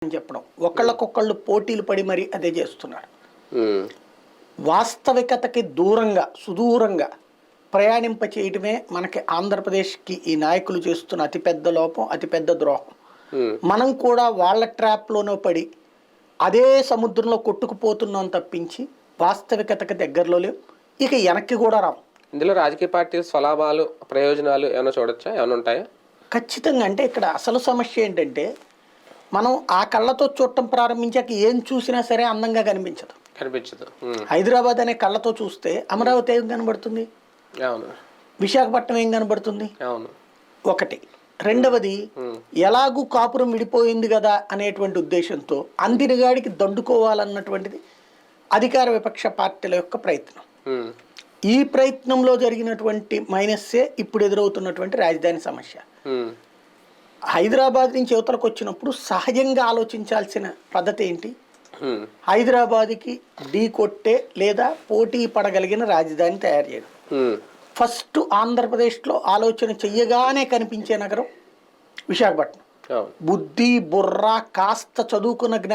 అని చెప్పడం, ఒకళ్ళకొకళ్ళు పోటీలు పడి మరి అదే చేస్తున్నారు. వాస్తవికతకి దూరంగా సుదూరంగా ప్రయాణింప చేయటమే మనకి ఆంధ్రప్రదేశ్కి ఈ నాయకులు చేస్తున్న అతిపెద్ద లోపం, అతిపెద్ద ద్రోహం. మనం కూడా వాళ్ళ ట్రాప్లోనో పడి అదే సముద్రంలో కొట్టుకుపోతున్నాం తప్పించి వాస్తవికతకి దగ్గరలో లేవు, ఇక వెనక్కి కూడా రావు. ఇందులో రాజకీయ పార్టీల స్వలాభాలు ప్రయోజనాలు ఏమైనా చూడొచ్చా, ఏమైనా ఉంటాయా? ఖచ్చితంగా. అంటే ఇక్కడ అసలు సమస్య ఏంటంటే మనం ఆ కళ్ళతో చూడటం ప్రారంభించాక ఏం చూసినా సరే అందంగా కనిపించదు. హైదరాబాద్ అనే కళ్ళతో చూస్తే అమరావతి ఏం కనబడుతుంది, విశాఖపట్నం ఏం కనబడుతుంది, ఒకటి. రెండవది, ఎలాగూ కాపురం విడిపోయింది కదా అనేటువంటి ఉద్దేశంతో అందినగాడికి దండుకోవాలన్నటువంటిది అధికార విపక్ష పార్టీల యొక్క ప్రయత్నం. ఈ ప్రయత్నంలో జరిగినటువంటి మైనస్సే ఇప్పుడు ఎదురవుతున్నటువంటి రాజధాని సమస్య. హైదరాబాద్ నుంచి యువతలకు వచ్చినప్పుడు సహజంగా ఆలోచించాల్సిన పద్ధతి ఏంటి? హైదరాబాద్కి ఢీ కొట్టే లేదా పోటీ పడగలిగిన రాజధాని తయారు చేయడం. ఫస్ట్ ఆంధ్రప్రదేశ్లో ఆలోచన చెయ్యగానే కనిపించే నగరం విశాఖపట్నం. బుద్ధి బుర్ర కాస్త చదువుకున్న జ్ఞానం